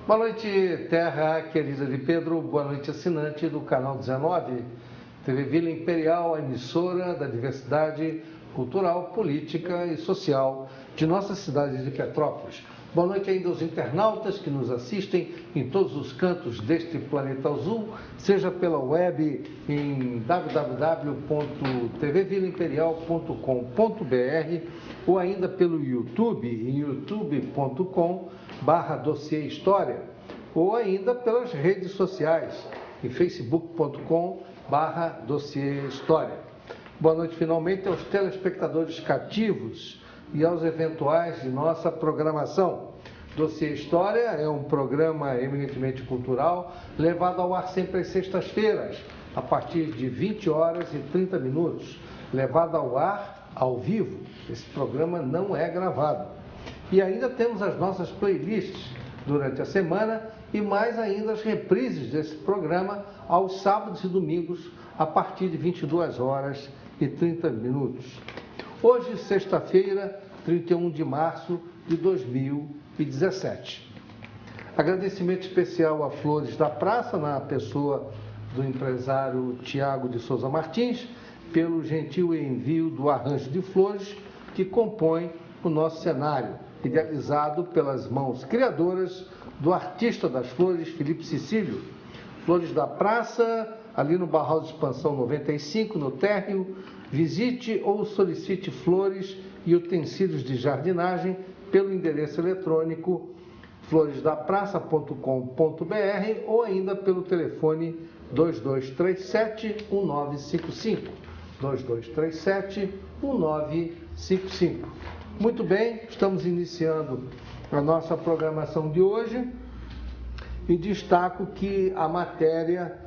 Boa noite, terra querida de Pedro. Boa noite, assinante do canal 19, TV Vila Imperial, a emissora da diversidade cultural, política e social de nossa cidade de Petrópolis. Boa noite ainda aos internautas que nos assistem em todos os cantos deste planeta azul, seja pela web em www.tvvilaimperial.com.br ou ainda pelo YouTube em youtube.com/Dossiê História, ou ainda pelas redes sociais em facebook.com/Dossiê História. Boa noite finalmente aos telespectadores cativos e aos eventuais de nossa programação. Dossiê História é um programa eminentemente cultural, levado ao ar sempre às sextas-feiras, a partir de 20 horas e 30 minutos, levado ao ar ao vivo. Esse programa não é gravado. E ainda temos as nossas playlists durante a semana e mais ainda as reprises desse programa aos sábados e domingos, a partir de 22 horas e 30 minutos. Hoje, sexta-feira, 31 de março de 2017. Agradecimento especial a Flores da Praça, na pessoa do empresário Tiago de Souza Martins, pelo gentil envio do arranjo de flores que compõe o nosso cenário, idealizado pelas mãos criadoras do artista das flores, Felipe Cecílio. Flores da Praça, ali no Barral de Expansão 95, no térreo. Visite ou solicite flores e utensílios de jardinagem pelo endereço eletrônico floresdapraça.com.br ou ainda pelo telefone 2237-1955. 2237-1955. Muito bem, estamos iniciando a nossa programação de hoje e destaco que a matéria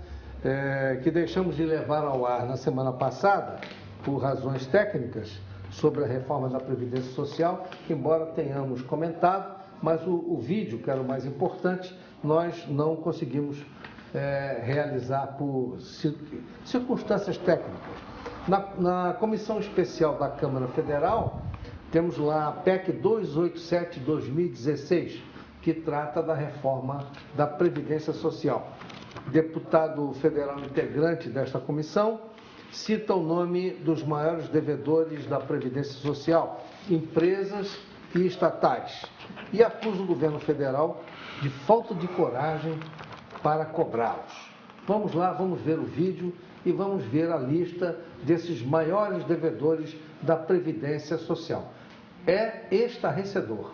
que deixamos de levar ao ar na semana passada, por razões técnicas, sobre a reforma da Previdência Social, embora tenhamos comentado, mas o vídeo, que era o mais importante, nós não conseguimos realizar por circunstâncias técnicas. Na Comissão Especial da Câmara Federal, temos lá a PEC 287/2016, que trata da reforma da Previdência Social. Deputado federal integrante desta comissão cita o nome dos maiores devedores da Previdência Social, empresas e estatais, e acusa o governo federal de falta de coragem para cobrá-los. Vamos lá, vamos ver o vídeo e vamos ver a lista desses maiores devedores da Previdência Social. É estarrecedor.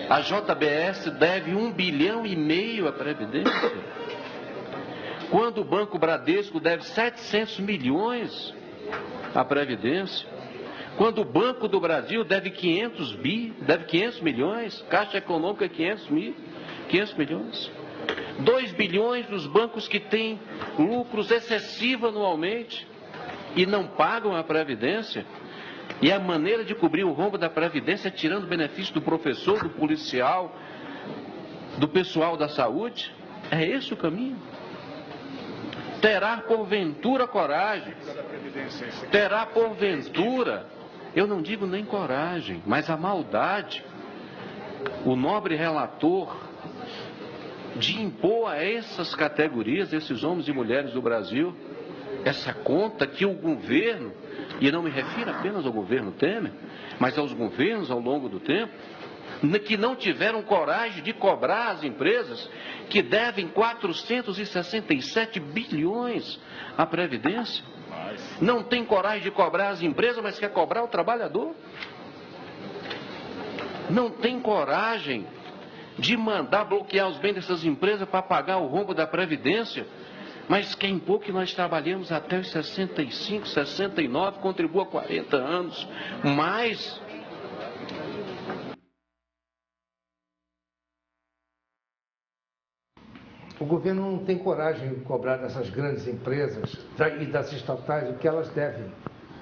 A JBS deve 1,5 bilhão à Previdência, quando o Banco Bradesco deve 700 milhões à Previdência, quando o Banco do Brasil deve 500 milhões, Caixa Econômica 500 milhões, 2 bilhões dos bancos que têm lucros excessivos anualmente e não pagam a Previdência. E a maneira de cobrir o rombo da Previdência é tirando benefício do professor, do policial, do pessoal da saúde. É esse o caminho? Terá porventura coragem, terá porventura, eu não digo nem coragem, mas a maldade, o nobre relator, de impor a essas categorias, esses homens e mulheres do Brasil, essa conta que o governo, e não me refiro apenas ao governo Temer, mas aos governos ao longo do tempo, que não tiveram coragem de cobrar as empresas que devem 467 bilhões à Previdência. Não tem coragem de cobrar as empresas, mas quer cobrar o trabalhador. Não tem coragem de mandar bloquear os bens dessas empresas para pagar o rombo da Previdência, mas quer impor que nós trabalhemos até os 65, 69, contribua 40 anos, mais. O governo não tem coragem de cobrar dessas grandes empresas e das estatais o que elas devem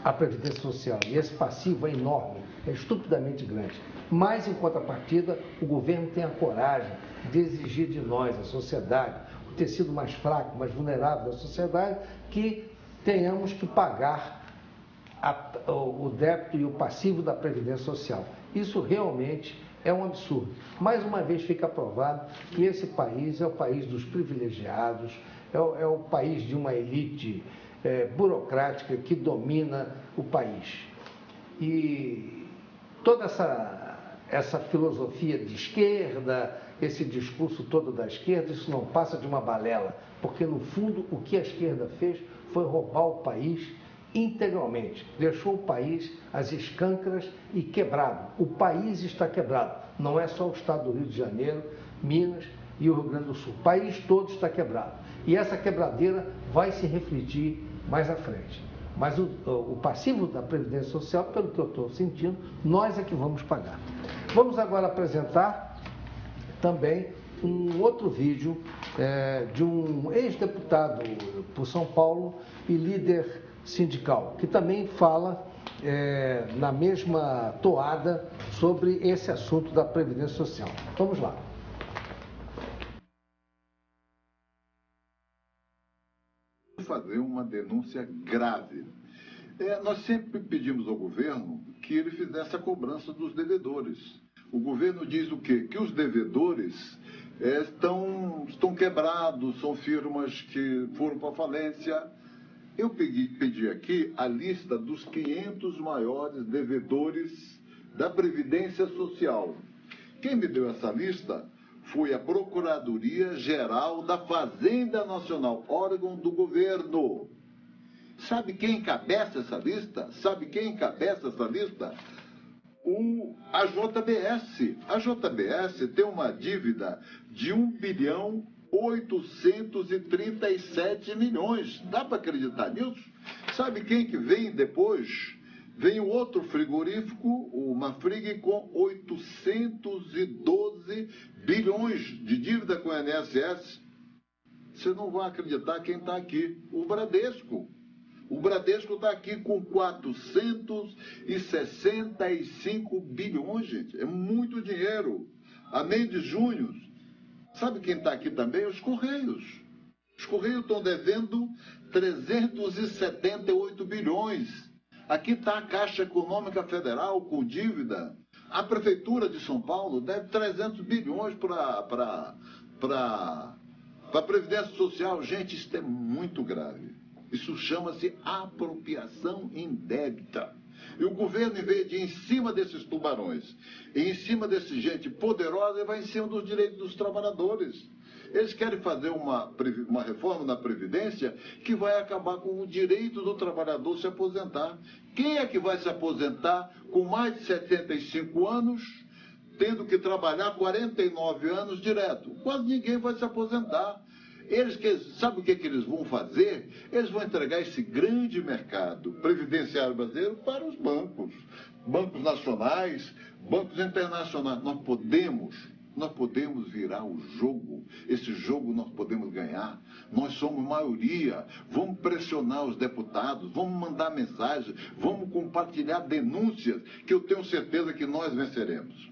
à Previdência Social. E esse passivo é enorme, é estupidamente grande. Mas, em contrapartida, o governo tem a coragem de exigir de nós, a sociedade, o tecido mais fraco, mais vulnerável da sociedade, que tenhamos que pagar o débito e o passivo da Previdência Social. Isso realmente é um absurdo. Mais uma vez fica provado que esse país é o país dos privilegiados, é o país de uma elite burocrática que domina o país. E toda essa filosofia de esquerda, esse discurso todo da esquerda, isso não passa de uma balela, porque no fundo o que a esquerda fez foi roubar o país integralmente, deixou o país às escâncaras e quebrado. O país está quebrado, não é só o estado do Rio de Janeiro, Minas e o Rio Grande do Sul, o país todo está quebrado. E essa quebradeira vai se refletir mais à frente. Mas o passivo da Previdência Social, pelo que eu estou sentindo, nós é que vamos pagar. Vamos agora apresentar também um outro vídeo de um ex-deputado por São Paulo e líder sindical, que também fala na mesma toada sobre esse assunto da Previdência Social. Vamos lá. Fazer uma denúncia grave. Nós sempre pedimos ao governo que ele fizesse a cobrança dos devedores. O governo diz o quê? Que os devedores estão quebrados, são firmas que foram para falência. Eu pedi aqui a lista dos 500 maiores devedores da Previdência Social. Quem me deu essa lista foi a Procuradoria-Geral da Fazenda Nacional, órgão do governo. Sabe quem encabeça essa lista? A JBS. A JBS tem uma dívida de 1.837 milhões. Dá para acreditar nisso? Sabe quem que vem depois? Vem o outro frigorífico, o Marfrig, com 812 bilhões de dívida com o INSS. Você não vai acreditar quem está aqui. O Bradesco. O Bradesco está aqui com 465 bilhões, gente. É muito dinheiro. A Mendes Júnior. Sabe quem está aqui também? Os Correios. Os Correios estão devendo 378 bilhões. Aqui está a Caixa Econômica Federal com dívida. A Prefeitura de São Paulo deve 300 bilhões para a Previdência Social. Gente, isso é muito grave. Isso chama-se apropriação indébita. E o governo, em vez de ir em cima desses tubarões, e em cima dessa gente poderosa, ele vai em cima dos direitos dos trabalhadores. Eles querem fazer uma reforma na Previdência que vai acabar com o direito do trabalhador se aposentar. Quem é que vai se aposentar com mais de 75 anos, tendo que trabalhar 49 anos direto? Quase ninguém vai se aposentar. Sabe o que eles vão fazer? Eles vão entregar esse grande mercado previdenciário brasileiro para os bancos. Bancos nacionais, bancos internacionais. Nós podemos virar o jogo. Esse jogo nós podemos ganhar. Nós somos maioria. Vamos pressionar os deputados, vamos mandar mensagem, vamos compartilhar denúncias, que eu tenho certeza que nós venceremos.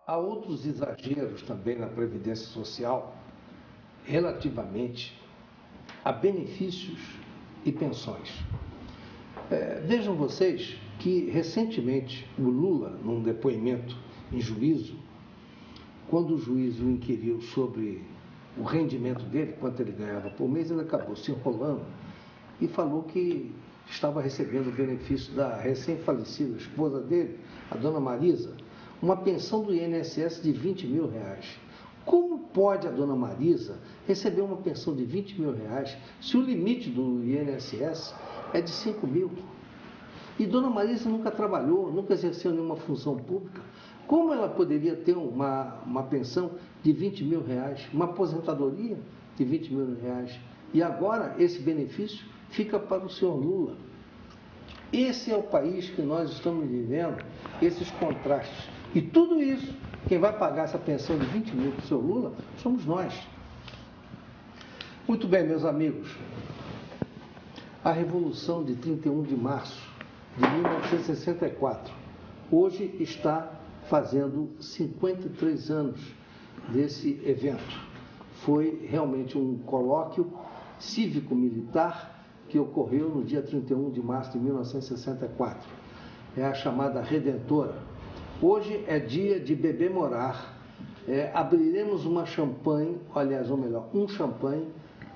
Há outros exageros também na Previdência Social relativamente a benefícios e pensões. Vejam vocês que recentemente o Lula, num depoimento em juízo, quando o juiz o inquiriu sobre o rendimento dele, quanto ele ganhava por mês, ele acabou se enrolando e falou que estava recebendo o benefício da recém-falecida esposa dele, a dona Marisa, uma pensão do INSS de 20 mil reais. Como pode a dona Marisa receber uma pensão de 20 mil reais se o limite do INSS é de 5 mil? E dona Marisa nunca trabalhou, nunca exerceu nenhuma função pública. Como ela poderia ter uma pensão de 20 mil reais, uma aposentadoria de 20 mil reais? E agora esse benefício fica para o senhor Lula. Esse é o país que nós estamos vivendo, esses contrastes. E tudo isso, quem vai pagar essa pensão de 20 mil para o seu Lula, somos nós. Muito bem, meus amigos. A Revolução de 31 de março de 1964 hoje está fazendo 53 anos desse evento. Foi realmente um colóquio cívico-militar que ocorreu no dia 31 de março de 1964. É a chamada Redentora. Hoje é dia de bebemorar. Abriremos uma champanhe, aliás, ou melhor, um champanhe,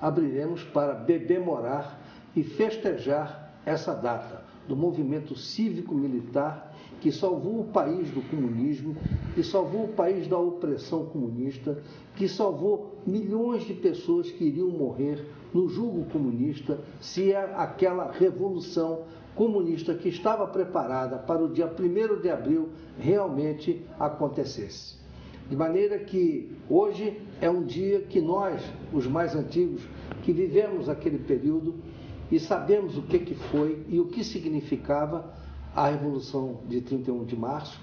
abriremos para bebemorar e festejar essa data do movimento cívico-militar que salvou o país do comunismo, que salvou o país da opressão comunista, que salvou milhões de pessoas que iriam morrer no jugo comunista se aquela revolução comunista que estava preparada para o dia 1º de abril realmente acontecesse. De maneira que hoje é um dia que nós, os mais antigos, que vivemos aquele período e sabemos o que foi e o que significava a Revolução de 31 de março,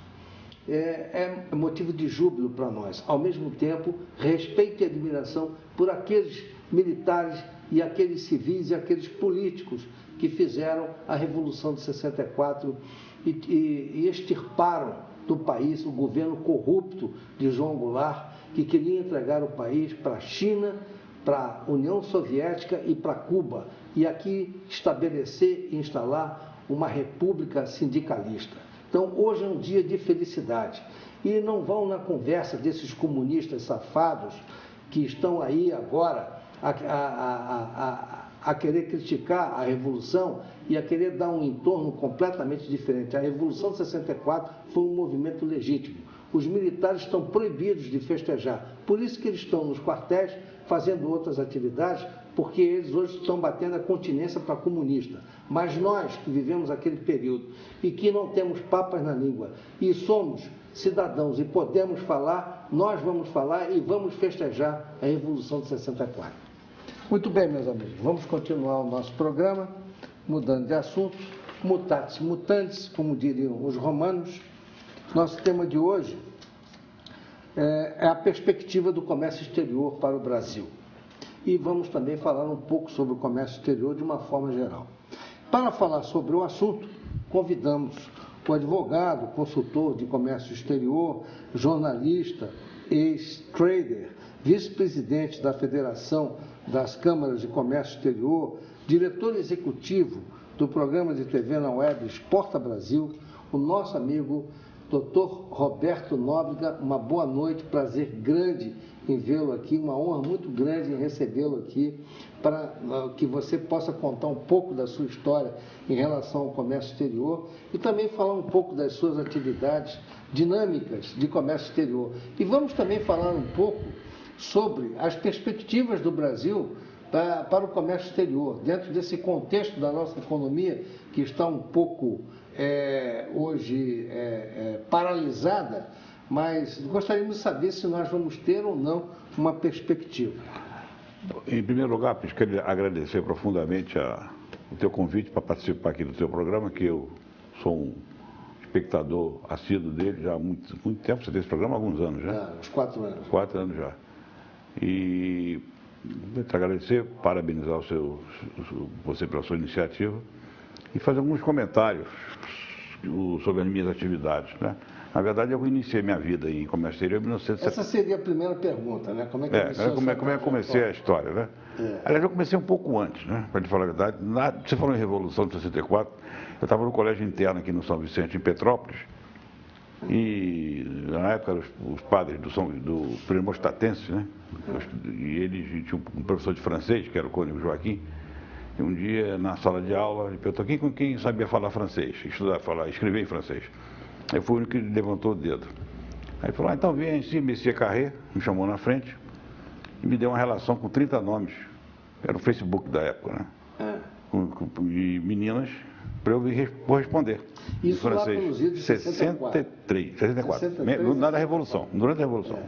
é motivo de júbilo para nós. Ao mesmo tempo, respeito e admiração por aqueles militares e aqueles civis e aqueles políticos que fizeram a Revolução de 64 e extirparam do país o governo corrupto de João Goulart, que queria entregar o país para a China, para a União Soviética e para Cuba, e aqui estabelecer e instalar uma república sindicalista. Então, hoje é um dia de felicidade. E não vão na conversa desses comunistas safados que estão aí agora a querer criticar a Revolução e a querer dar um entorno completamente diferente. A Revolução de 64 foi um movimento legítimo. Os militares estão proibidos de festejar. Por isso que eles estão nos quartéis fazendo outras atividades, porque eles hoje estão batendo a continência para comunista. Mas nós, que vivemos aquele período e que não temos papas na língua e somos cidadãos e podemos falar, nós vamos falar e vamos festejar a Revolução de 64. Muito bem, meus amigos, vamos continuar o nosso programa, mudando de assunto, mutatis mutandis, como diriam os romanos. Nosso tema de hoje é a perspectiva do comércio exterior para o Brasil. E vamos também falar um pouco sobre o comércio exterior de uma forma geral. Para falar sobre o assunto, convidamos o advogado, consultor de comércio exterior, jornalista, ex-trader, vice-presidente da Federação das Câmaras de Comércio Exterior, diretor executivo do programa de TV na web Exporta Brasil, o nosso amigo Dr. Roberto Nóbrega. Uma boa noite, prazer grande em vê-lo aqui, uma honra muito grande em recebê-lo aqui, para que você possa contar um pouco da sua história em relação ao comércio exterior e também falar um pouco das suas atividades dinâmicas de comércio exterior. E vamos também falar um pouco sobre as perspectivas do Brasil para o comércio exterior, dentro desse contexto da nossa economia, que está um pouco hoje paralisada, mas gostaríamos de saber se nós vamos ter ou não uma perspectiva. Em primeiro lugar, quero agradecer profundamente o teu convite para participar aqui do teu programa, que eu sou um espectador assíduo dele já há muito tempo. Você tem esse programa há alguns anos já? Uns 4 anos. 4 anos já. E te agradecer, parabenizar você pela sua iniciativa e fazer alguns comentários sobre as minhas atividades, né? Na verdade, eu iniciei minha vida em comércio exterior em 1970. Essa seria a primeira pergunta, né? Como é que eu comecei a história, né? Aliás, eu comecei um pouco antes, né? Para te falar a verdade. Você falou em Revolução de 64, eu estava no colégio interno aqui no São Vicente, em Petrópolis, e na época os padres do Premostatense, né? E eles tinham um professor de francês, que era o Cônego Joaquim, e um dia, na sala de aula, ele perguntou com quem sabia falar francês, escrever em francês. Aí foi o único que levantou o dedo. Aí falou, então vem assim, Messier Carré, me chamou na frente e me deu uma relação com 30 nomes. Era o Facebook da época, né? E meninas, para eu responder. Isso lá pelos idos de 64. 64. Na Revolução, durante a Revolução.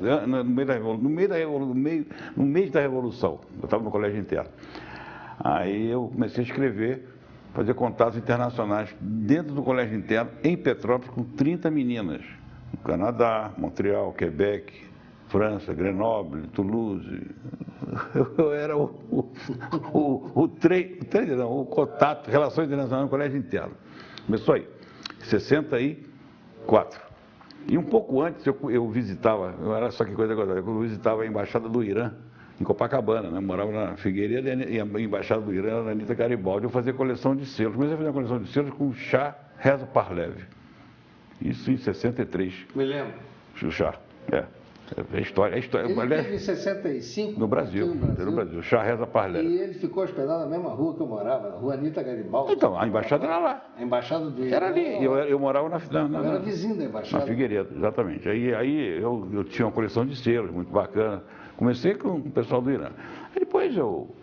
No mês da Revolução, eu estava no colégio interno. Aí eu comecei a escrever, fazer contatos internacionais dentro do colégio interno, em Petrópolis, com 30 meninas. No Canadá, Montreal, Quebec, França, Grenoble, Toulouse. Eu era o contato, relações internacionais no colégio interno. Começou aí, 64. E um pouco antes eu visitava, olha só que coisa agora, eu visitava a Embaixada do Irã, em Copacabana, né? Morava na Figueiredo e a Embaixada do Irã era na Anitta Garibaldi. Eu fazia coleção de selos, comecei a fazer uma coleção de selos com o Shah Reza Pahlavi. Isso em 63. Me lembro. O Shah, é história. Ele teve em 65? No Brasil. O Shah Reza Pahlavi. E ele ficou hospedado na mesma rua que eu morava, na rua Anitta Garibaldi. Então, a embaixada era lá. A embaixada do Irã. Era ali. Eu morava Eu era vizinho da embaixada. Na Figueiredo, exatamente. Aí eu tinha uma coleção de selos muito bacana. Comecei com o pessoal do Irã. Aí depois eu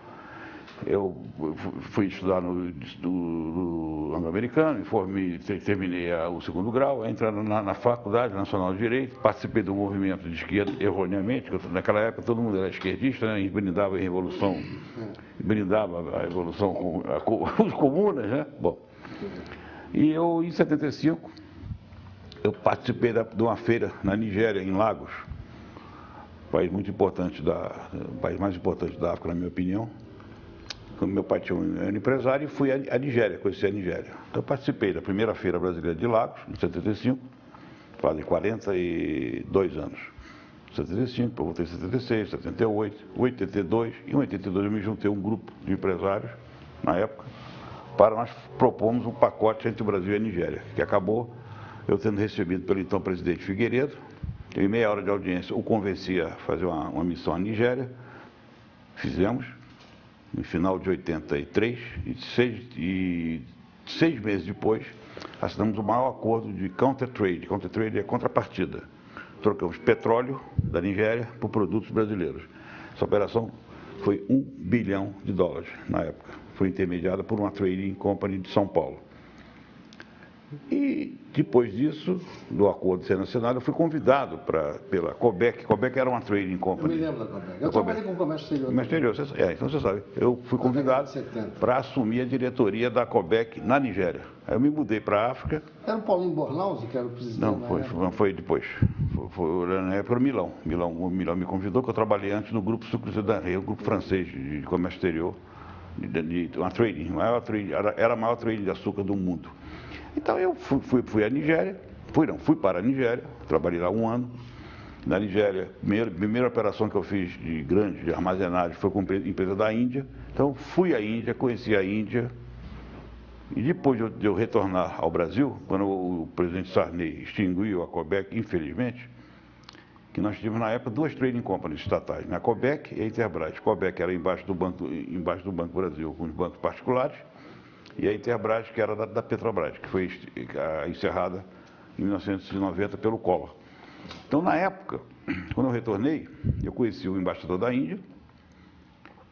fui estudar no anglo-americano, terminei o segundo grau, entrando na Faculdade Nacional de Direito, participei do movimento de esquerda erroneamente, porque naquela época todo mundo era esquerdista, né, e brindava a revolução com os comunas, né? Bom, e eu, em 75, eu participei de uma feira na Nigéria, em Lagos, país muito importante, o país mais importante da África, na minha opinião. Meu pai era empresário e fui à Nigéria, conheci a Nigéria. Então eu participei da primeira feira brasileira de Lagos, em 75, fazem 42 anos. 75, eu voltei em 76, 78, 82, e em 82 eu me juntei a um grupo de empresários, na época, para nós propormos um pacote entre o Brasil e a Nigéria, que acabou eu tendo recebido pelo então presidente Figueiredo. Em meia hora de audiência, o convenci a fazer uma missão à Nigéria. Fizemos, no final de 83, e 6 meses depois, assinamos o maior acordo de counter-trade. Counter-trade é contrapartida. Trocamos petróleo da Nigéria por produtos brasileiros. Essa operação foi $1 bilhão na época. Foi intermediada por uma trading company de São Paulo. E depois disso, do acordo ser assinado, eu fui convidado pela COBEC. COBEC era uma trading company. Eu me lembro da COBEC. Eu trabalhei com o comércio exterior. Comércio exterior, então você sabe. Eu fui convidado para assumir a diretoria da COBEC na Nigéria. Aí eu me mudei para a África. Era o Paulinho Bornhausen que era o presidente? Não, foi depois. Foi na época do Milão. O Milão me convidou, que eu trabalhei antes no grupo Sucre da Rei, um grupo francês de comércio exterior, de uma trading, era a maior trading de açúcar do mundo. Então eu fui à Nigéria, fui para a Nigéria, trabalhei lá 1 ano. Na Nigéria, a primeira operação que eu fiz de armazenagem foi com a empresa da Índia. Então fui à Índia, conheci a Índia. E depois de eu retornar ao Brasil, quando o presidente Sarney extinguiu a COBEC, infelizmente, que nós tínhamos na época 2 trading companies estatais, a COBEC e a Interbras. A COBEC era embaixo do Banco Brasil, com os bancos particulares, e a Interbras, que era da Petrobras, que foi encerrada em 1990 pelo Collor. Então, na época, quando eu retornei, eu conheci o embaixador da Índia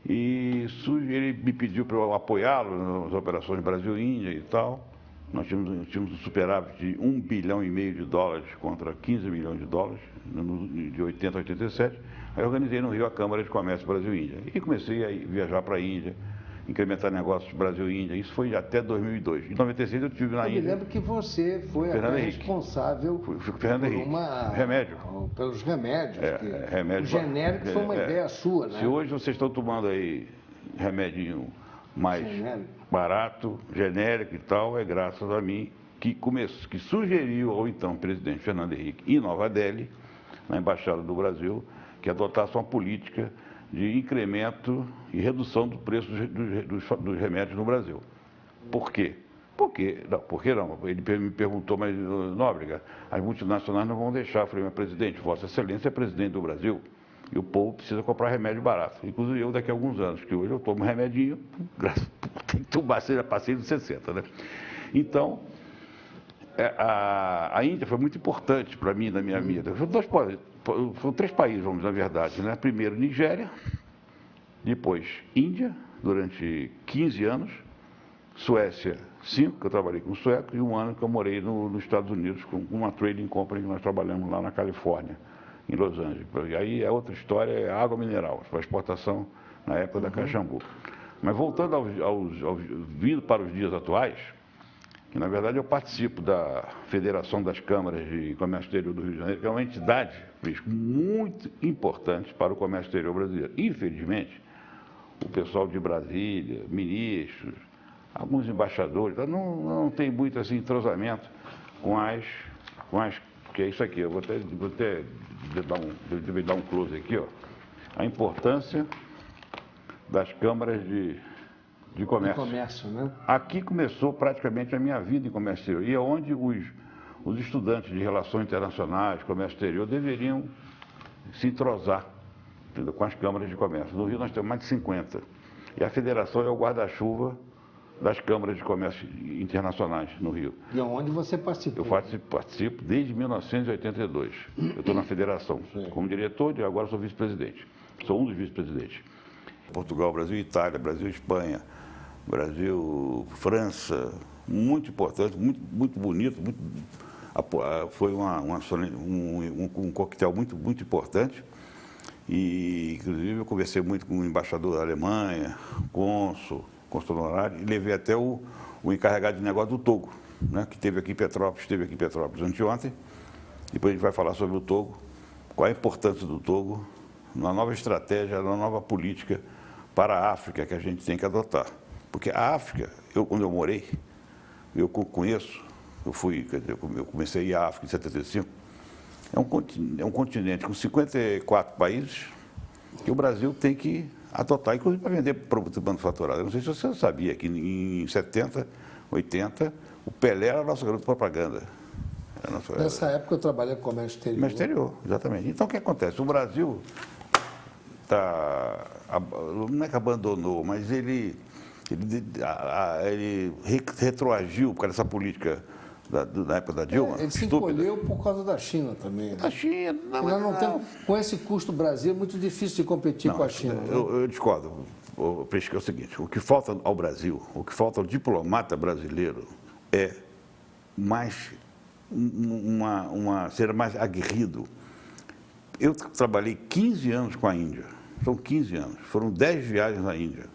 e ele me pediu para eu apoiá-lo nas operações Brasil-Índia e tal. Nós tínhamos um superávit de $1,5 bilhão contra $15 milhões, de 80 a 87. Aí eu organizei no Rio a Câmara de Comércio Brasil-Índia e comecei a viajar para a Índia, incrementar negócios Brasil-Índia. Isso foi até 2002. Em 96 eu estive na Índia. Eu me lembro que você foi até responsável por pelos remédios. Remédio. O genérico foi uma ideia sua, né? Se hoje vocês estão tomando aí remedinho mais barato, genérico e tal, é graças a mim que sugeriu ao então presidente Fernando Henrique, em Nova Delhi, na Embaixada do Brasil, que adotasse uma política de incremento e redução do preço dos remédios no Brasil. Por quê? Por que não? Ele me perguntou, mas, Nóbrega, as multinacionais não vão deixar. Eu falei, mas presidente, Vossa Excelência é presidente do Brasil e o povo precisa comprar remédio barato. Inclusive eu daqui a alguns anos, que hoje eu tomo um remedinho, tem que tomar, já passei dos 60, né? Então, a Índia foi muito importante para mim, na minha vida. Foram 3 países, vamos, na verdade, né? Primeiro Nigéria, depois Índia, durante 15 anos, Suécia 5, que eu trabalhei com suecos, e 1 ano que eu morei nos Estados Unidos com uma trading company que nós trabalhamos lá na Califórnia, em Los Angeles. E aí é outra história, é água mineral, para exportação na época da Caxambu. Mas voltando vindo para os dias atuais, que na verdade eu participo da Federação das Câmaras de Comércio Exterior do Rio de Janeiro, que é uma entidade muito importante para o comércio exterior brasileiro. Infelizmente, o pessoal de Brasília, ministros, alguns embaixadores, não tem muito assim, entrosamento com as que é isso aqui. Eu vou até dar um close aqui, ó. A importância das câmaras de comércio. De comércio, né? Aqui começou praticamente a minha vida em comércio exterior. E é onde os estudantes de relações internacionais, comércio exterior, deveriam se entrosar, entendeu, com as câmaras de comércio. No Rio nós temos mais de 50. E a federação é o guarda-chuva das câmaras de comércio internacionais no Rio. E onde você participou? Eu participo desde 1982. Eu estou na federação como diretor e agora sou vice-presidente. Sou um dos vice-presidentes. Portugal, Brasil, Itália, Brasil, Espanha, Brasil, França, muito importante, muito bonito, foi um coquetel muito importante. E, inclusive, eu conversei muito com o embaixador da Alemanha, cônsul honorário, e levei até o encarregado de negócio do Togo, né, que esteve aqui em Petrópolis anteontem. Depois a gente vai falar sobre o Togo, qual a importância do Togo na nova estratégia, na nova política para a África que a gente tem que adotar. Porque a África, quando eu morei, eu conheço, eu comecei a ir à África em 75, é um continente com 54 países que o Brasil tem que adotar, inclusive para vender produto manufaturado. Eu não sei se você sabia que em 70, 80, o Pelé era nosso garoto de propaganda. Nessa época eu trabalhei com comércio exterior. Comércio exterior, exatamente. Então o que acontece? O Brasil não é que abandonou, mas ele retroagiu por causa dessa política da época da Dilma. Ele se encolheu por causa da China também. Né? A China, com esse custo Brasil é muito difícil de competir com a China. Né? Eu discordo. O é o seguinte, o que falta ao Brasil, o que falta ao diplomata brasileiro é ser mais aguerrido. Eu trabalhei 15 anos com a Índia, são 15 anos, foram 10 viagens na Índia.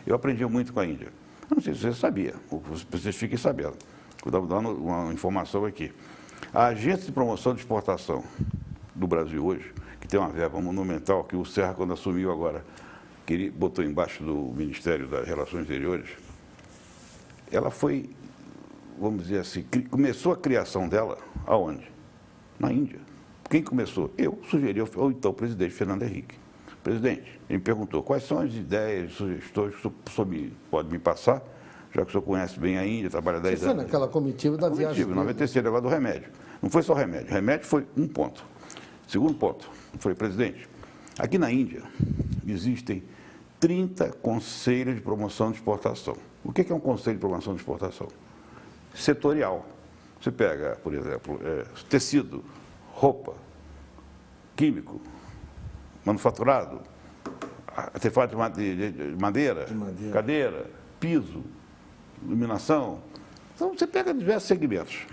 Eu aprendi muito com a Índia. Eu não sei se você sabia, vocês fiquem sabendo. Eu estava dando uma informação aqui. A Agência de Promoção de Exportação do Brasil hoje, que tem uma verba monumental, que o Serra, quando assumiu agora, botou embaixo do Ministério das Relações Exteriores, ela foi, vamos dizer assim, começou a criação dela aonde? Na Índia. Quem começou? Eu sugeri ao então presidente Fernando Henrique. Presidente, ele me perguntou quais são as ideias, sugestões que o senhor pode me passar, já que o senhor conhece bem a Índia, trabalha 10 anos. Você foi naquela comitiva da viagem? Comitiva, 96, negócio do remédio. Não foi só remédio. Remédio foi um ponto. Segundo ponto, foi, presidente, aqui na Índia existem 30 conselhos de promoção de exportação. O que é um conselho de promoção de exportação? Setorial. Você pega, por exemplo, tecido, roupa, químico, manufaturado, artefato de madeira, cadeira, piso, iluminação. Então, você pega diversos segmentos.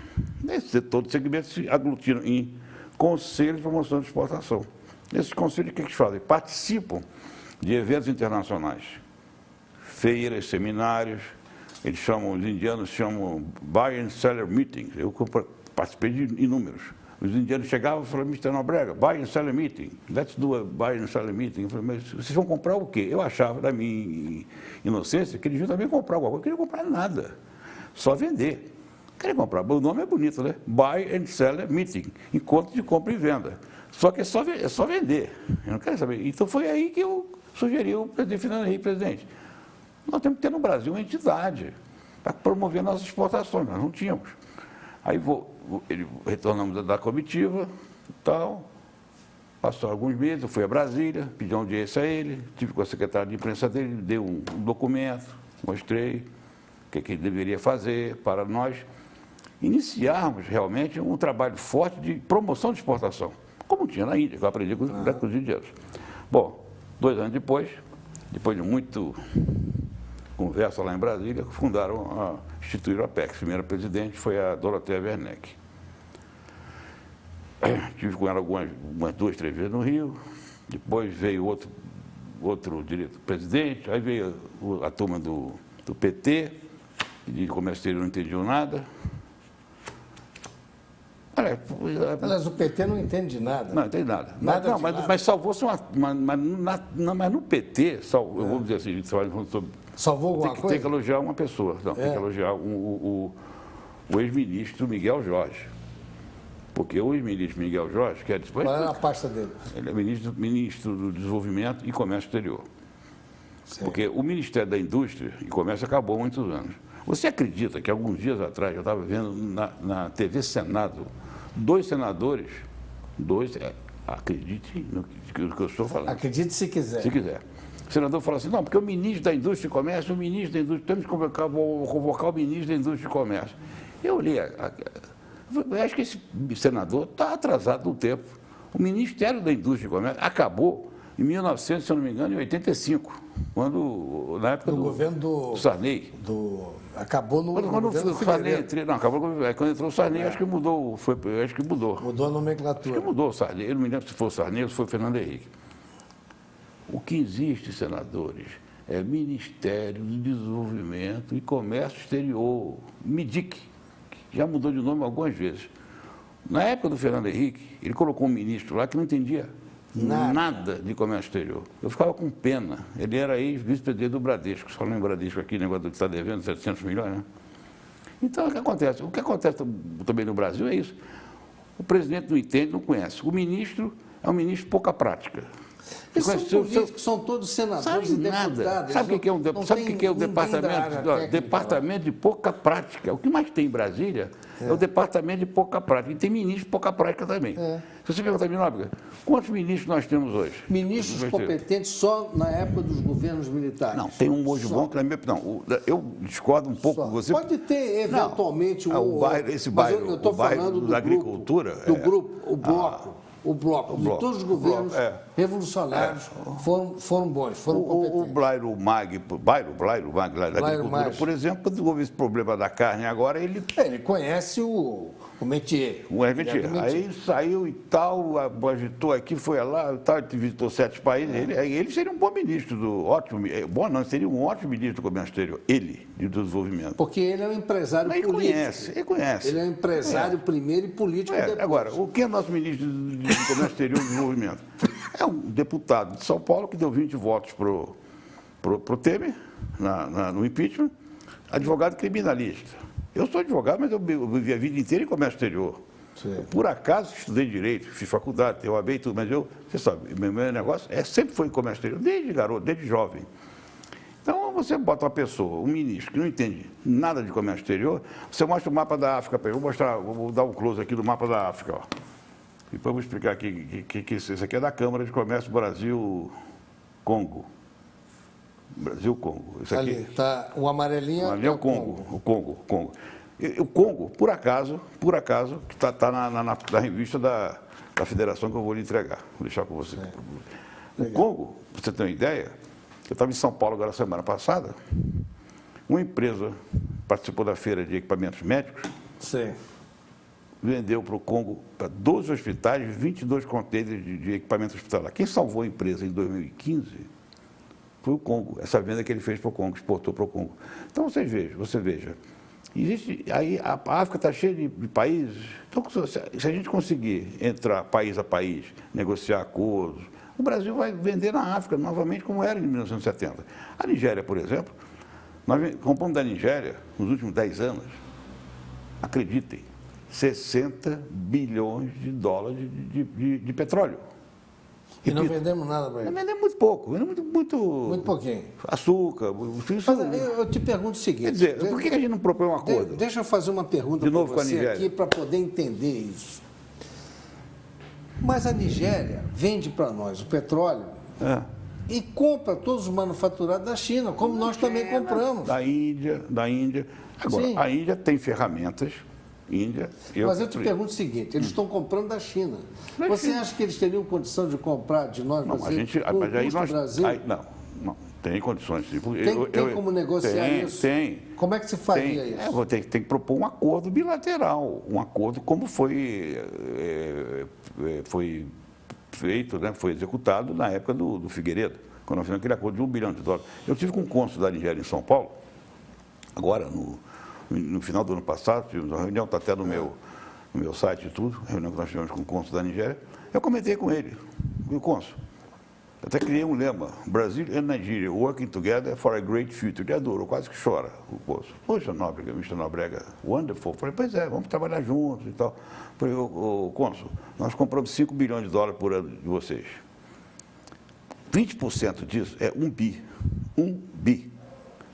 Todos os segmentos se aglutinam em conselhos de promoção de exportação. Esses conselhos, o que eles fazem? Participam de eventos internacionais, feiras, seminários, os indianos chamam Buy and Seller Meetings. Eu participei de inúmeros. Os indianos chegavam e falavam, Mr. Nobrega, Buy and Seller Meeting, let's do a Buy and Seller Meeting. Eu falei, mas vocês vão comprar o quê? Eu achava, da minha inocência, que eles iam também comprar alguma coisa. Eu não queria comprar nada, só vender. Queria comprar, o nome é bonito, né? Buy and Seller Meeting, encontro de compra e venda. Só que é só vender, eu não quero saber. Então foi aí que eu sugeri ao presidente Fernando Henrique, presidente, nós temos que ter no Brasil uma entidade para promover nossas exportações, nós não tínhamos. Aí retornamos da comitiva e tal, passou alguns meses, eu fui a Brasília, pedi uma audiência a ele, tive com a secretária de imprensa dele, dei um documento, mostrei o que ele deveria fazer para nós iniciarmos realmente um trabalho forte de promoção de exportação, como tinha na Índia, que eu aprendi com os indianos. Bom, 2 anos depois de muito conversa lá em Brasília, instituíram a PEC. A primeira presidente foi a Dorothea Werneck. Tive com ela umas 2, 3 vezes no Rio, depois veio outro presidente, aí veio a turma do PT, de comércio exterior não entendiam nada. Aliás, o PT não entende de nada. Não entende nada. Mas salvou-se mas no PT, eu vou dizer assim, a gente trabalha sobre... Salvou alguma coisa? Tem que elogiar uma pessoa, tem que elogiar o ex-ministro Miguel Jorge. Porque o ministro Miguel Jorge, que é depois. Qual era a pasta dele? Ele é ministro do Desenvolvimento e Comércio Exterior. Sim. Porque o Ministério da Indústria e Comércio acabou há muitos anos. Você acredita que alguns dias atrás eu estava vendo na TV Senado, dois senadores, acredite no que eu estou falando. Acredite se quiser. Se quiser. O senador falou assim, não, porque o ministro da Indústria e Comércio, temos que convocar o ministro da Indústria e Comércio. Eu olhei, eu acho que esse senador está atrasado no tempo. O Ministério da Indústria e Comércio acabou em 1900, se eu não me engano, em 85, na época do governo do Sarney. Acabou no Quando governo o Sarney Figueiredo. acabou quando entrou o Sarney, acho que mudou. Acho que mudou. Mudou a nomenclatura. Acho que mudou o Sarney. Eu não me lembro se foi o Sarney ou se foi o Fernando Henrique. O que existe, senadores, é Ministério do Desenvolvimento e Comércio Exterior, MIDIC, que já mudou de nome algumas vezes. Na época do Fernando Henrique, ele colocou um ministro lá que não entendia nada de comércio exterior. Eu ficava com pena. Ele era ex-vice-presidente do Bradesco, só lembro Bradesco aqui, negócio do que está devendo, 700 milhões, né? Então, o que acontece? O que acontece também no Brasil é isso. O presidente não entende, não conhece. O ministro é um ministro de pouca prática. Eles são políticos, são todos senadores e deputados. Sabe o que é o departamento? Departamento de pouca prática. O que mais tem em Brasília é o departamento de pouca prática. E tem ministro de pouca prática também. Se você perguntar a mim, Nóbrega, quantos ministros nós temos hoje? Ministros competentes só na época dos governos militares? Não, tem um monte bom que na minha opinião. Eu discordo um pouco com você. Pode ter, eventualmente, esse bairro, eu estou falando da agricultura. Do grupo, o bloco. O bloco de todos os governos revolucionários foram bons, foram competentes. O Blairo Mag, lá da agricultura, por exemplo, desenvolveu esse problema da carne agora, ele conhece o métier. Aí saiu e tal, agitou aqui, foi lá, tal, visitou 7 países. Ele seria um bom ministro seria um ótimo ministro do Comércio Exterior, de desenvolvimento. Porque ele é um empresário político. Ele conhece. Ele é um empresário primeiro e político depois. Agora, o que é nosso ministro do Comércio Exterior e Desenvolvimento? É um deputado de São Paulo que deu 20 votos pro Temer, no impeachment, advogado criminalista. Eu sou advogado, mas eu vivi a vida inteira em comércio exterior. Sim. Por acaso estudei direito, fiz faculdade, tenho OAB e tudo, mas você sabe, meu negócio sempre foi em comércio exterior, desde garoto, desde jovem. Então, você bota uma pessoa, um ministro, que não entende nada de comércio exterior, você mostra o mapa da África para ele. Vou dar um close aqui do mapa da África. Ó. E depois vou explicar aqui que isso aqui é da Câmara de Comércio Brasil-Congo. Brasil-Congo. Isso aqui. Ali, tá, o amarelinho é o Congo. O Congo, por acaso, que está na revista da federação que eu vou lhe entregar. Vou deixar com você. O Congo, para você ter uma ideia, eu estava em São Paulo agora semana passada, uma empresa participou da feira de equipamentos médicos, vendeu para o Congo, para 12 hospitais, 22 contêineres de equipamento hospitalar. Quem salvou a empresa em 2015 foi o Congo, essa venda que ele fez para o Congo, exportou para o Congo. Então, você veja, existe, aí a África está cheia de países, então se a gente conseguir entrar país a país, negociar acordos, o Brasil vai vender na África novamente como era em 1970. A Nigéria, por exemplo, nós compramos da Nigéria, nos últimos 10 anos, acreditem, 60 bilhões de dólares de petróleo. E não vendemos nada para ele? Não vendemos muito pouco, muito pouquinho. Açúcar. Mas eu te pergunto o seguinte... Quer dizer, por que a gente não propõe um acordo? Deixa eu fazer uma pergunta para você aqui para poder entender isso. Mas a Nigéria vende para nós o petróleo e compra todos os manufaturados da China, como nós também compramos. Da Índia. Agora, sim, a Índia tem ferramentas... Mas eu te pergunto o seguinte, eles estão comprando da China. Você acha que eles teriam condição de comprar de nós, Brasil? Não, tem condições. Tem como negociar isso? Tem. Como é que se faria isso? Tem que propor um acordo bilateral, um acordo como foi feito, né, foi executado na época do Figueiredo, quando nós fizemos aquele acordo de $1 bilhão. Eu tive com o cônsul da Nigéria em São Paulo, agora no final do ano passado, tivemos uma reunião, está até no meu site e tudo, reunião que nós tivemos com o cônsul da Nigéria, eu comentei com ele, o cônsul, Até criei um lema, Brasil and Nigeria, working together for a great future. Ele adorou, quase que chora o Consul. Poxa, Nóbrega, Mr. Nóbrega, wonderful. Falei, pois é, vamos trabalhar juntos e tal. Falei, ô Consul, nós compramos 5 bilhões de dólares por ano de vocês. 20% disso é 1 bi. 1 bi.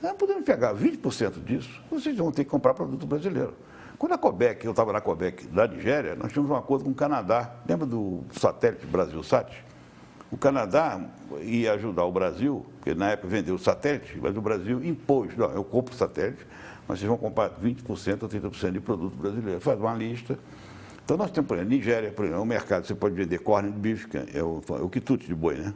Nós podemos pegar 20% disso, vocês vão ter que comprar produto brasileiro. Quando a COBEC, eu estava na COBEC da Nigéria, nós tínhamos um acordo com o Canadá. Lembra do satélite Brasilsat? O Canadá ia ajudar o Brasil, porque na época vendeu o satélite, mas o Brasil impôs, não, eu compro o satélite, mas vocês vão comprar 20% ou 30% de produto brasileiro. Faz uma lista. Então nós temos, por exemplo, Nigéria, por exemplo, é um mercado, você pode vender corne de bife, é o quitute de boi, né?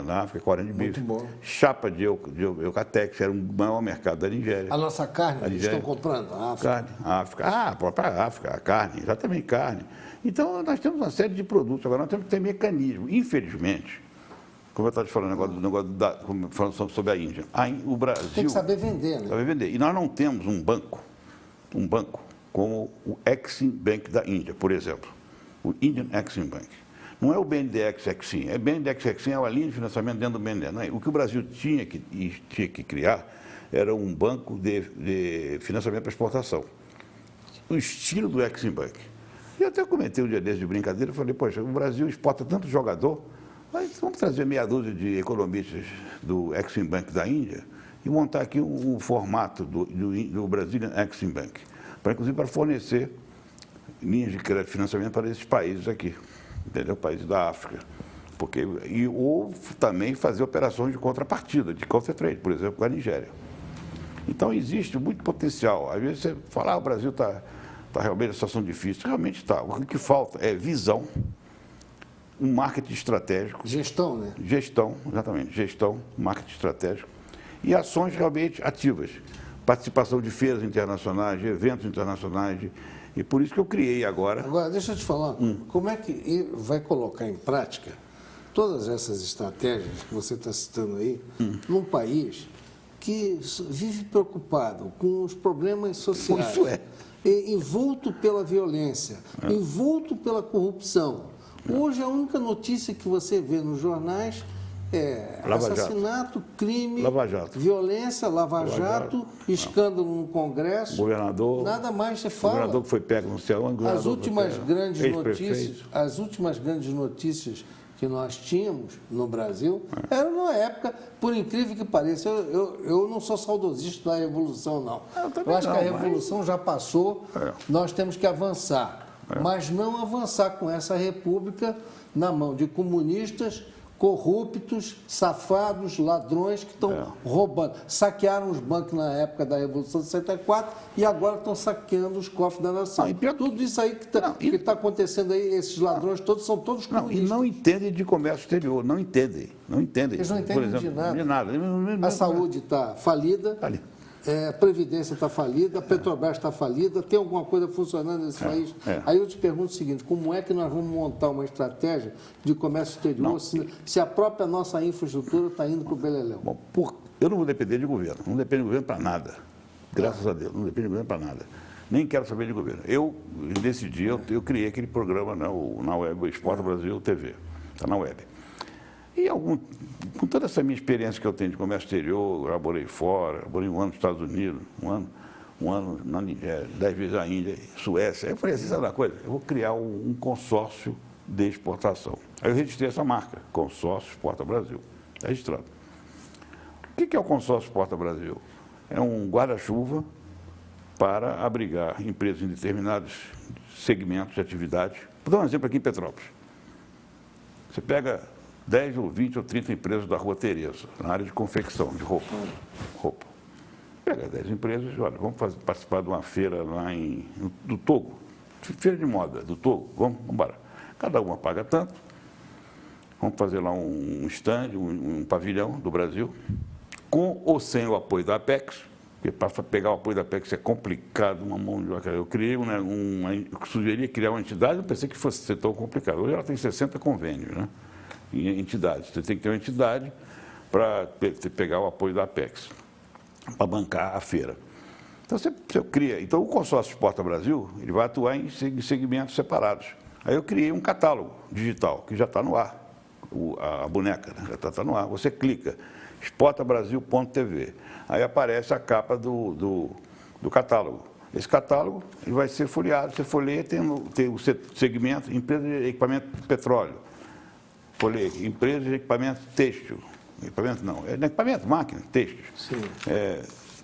Na África, corne de bife. Muito bom. Chapa de eucatex, era o maior mercado da Nigéria. A nossa carne, eles estão comprando, a África. Carne, a África. A própria África, a carne, exatamente carne. Então, nós temos uma série de produtos. Agora, nós temos que ter mecanismo. Infelizmente, como eu estava te falando, falando sobre a Índia, o Brasil... Tem que saber vender, né? Saber vender. E nós não temos um banco como o Exim Bank da Índia, por exemplo. O Indian Exim Bank. Não é o BNDES Exim. O BNDES Exim é uma linha de financiamento dentro do BNDES. O que o Brasil tinha que criar era um banco de financiamento para exportação. O estilo do Exim Bank. E até comentei um dia desses de brincadeira, falei, poxa, o Brasil exporta tanto jogador, mas vamos trazer meia dúzia de economistas do Exim Bank da Índia e montar aqui um formato do Brazilian Exim Bank, inclusive para fornecer linhas de crédito e financiamento para esses países aqui, entendeu? Países da África. Ou também fazer operações de contrapartida, de counter trade, por exemplo, com a Nigéria. Então existe muito potencial. Às vezes você fala, o Brasil está realmente em situação difícil. Realmente está. O que falta é visão, um marketing estratégico. Gestão, né? Gestão, exatamente. Gestão, marketing estratégico. E ações realmente ativas. Participação de feiras internacionais, de eventos internacionais. E por isso que eu criei agora... Agora, deixa eu te falar, como é que vai colocar em prática todas essas estratégias que você está citando aí, num país que vive preocupado com os problemas sociais? Isso é. Envolto pela violência, envolto pela corrupção. Hoje a única notícia que você vê nos jornais é assassinato, crime, Lava Jato. Violência, Lava Jato, escândalo no Congresso. Governador. Nada mais se fala. Governador que foi pego no céu. As últimas grandes notícias que nós tínhamos no Brasil eram numa época, por incrível que pareça, eu não sou saudosista da Revolução, não. Eu acho que a Revolução já passou, nós temos que avançar, mas não avançar com essa república na mão de comunistas, corruptos, safados, ladrões que estão roubando. Saquearam os bancos na época da Revolução de 64 e agora estão saqueando os cofres da nação. Tudo isso aí que está acontecendo aí, esses ladrões todos são todos comunistas. E não entendem de comércio exterior, não entendem. Eles não entendem, por exemplo, de nada. A saúde está falida. A Previdência está falida, a Petrobras está falida, tem alguma coisa funcionando nesse país? Aí eu te pergunto o seguinte, como é que nós vamos montar uma estratégia de comércio exterior se a própria nossa infraestrutura está indo para o beleléu? Bom, eu não vou depender de governo, não dependo de governo para nada, graças a Deus, não dependo de governo para nada. Nem quero saber de governo. Nesse dia, eu criei aquele programa na web, o Exporta Brasil TV, está na web. E com toda essa minha experiência que eu tenho de comércio exterior, eu morei fora, morei um ano nos Estados Unidos, um ano na Nigéria, 10 vezes na Índia, Suécia. Eu falei assim, sabe uma coisa? Eu vou criar um consórcio de exportação. Aí eu registrei essa marca, Consórcio Exporta Brasil. Está registrado. O que é o Consórcio Exporta Brasil? É um guarda-chuva para abrigar empresas em determinados segmentos de atividade. Vou dar um exemplo aqui em Petrópolis. Você pega 10 ou 20 ou 30 empresas da Rua Tereza, na área de confecção, de roupa. Pega 10 empresas e olha, vamos participar de uma feira lá do Togo, feira de moda do Togo, vamos embora. Cada uma paga tanto, vamos fazer lá um stand, um pavilhão do Brasil, com ou sem o apoio da Apex, porque para pegar o apoio da Apex é complicado, uma mão de vaca. Eu criei eu sugeri criar uma entidade, eu pensei que fosse ser tão complicado. Hoje ela tem 60 convênios, né? Em entidades. Você tem que ter uma entidade para pegar o apoio da Apex, para bancar a feira. Então, você cria. Então, o Consórcio Exporta Brasil, ele vai atuar em segmentos separados. Aí eu criei um catálogo digital, que já está no ar. a boneca, né? Está no ar. Você clica, exportabrasil.tv. Aí aparece a capa do catálogo. Esse catálogo ele vai ser folheado. Você folheia, tem o segmento empresa de equipamento de petróleo. Folheia, empresa de equipamento têxtil. Equipamento não, é equipamento, máquina, têxtil.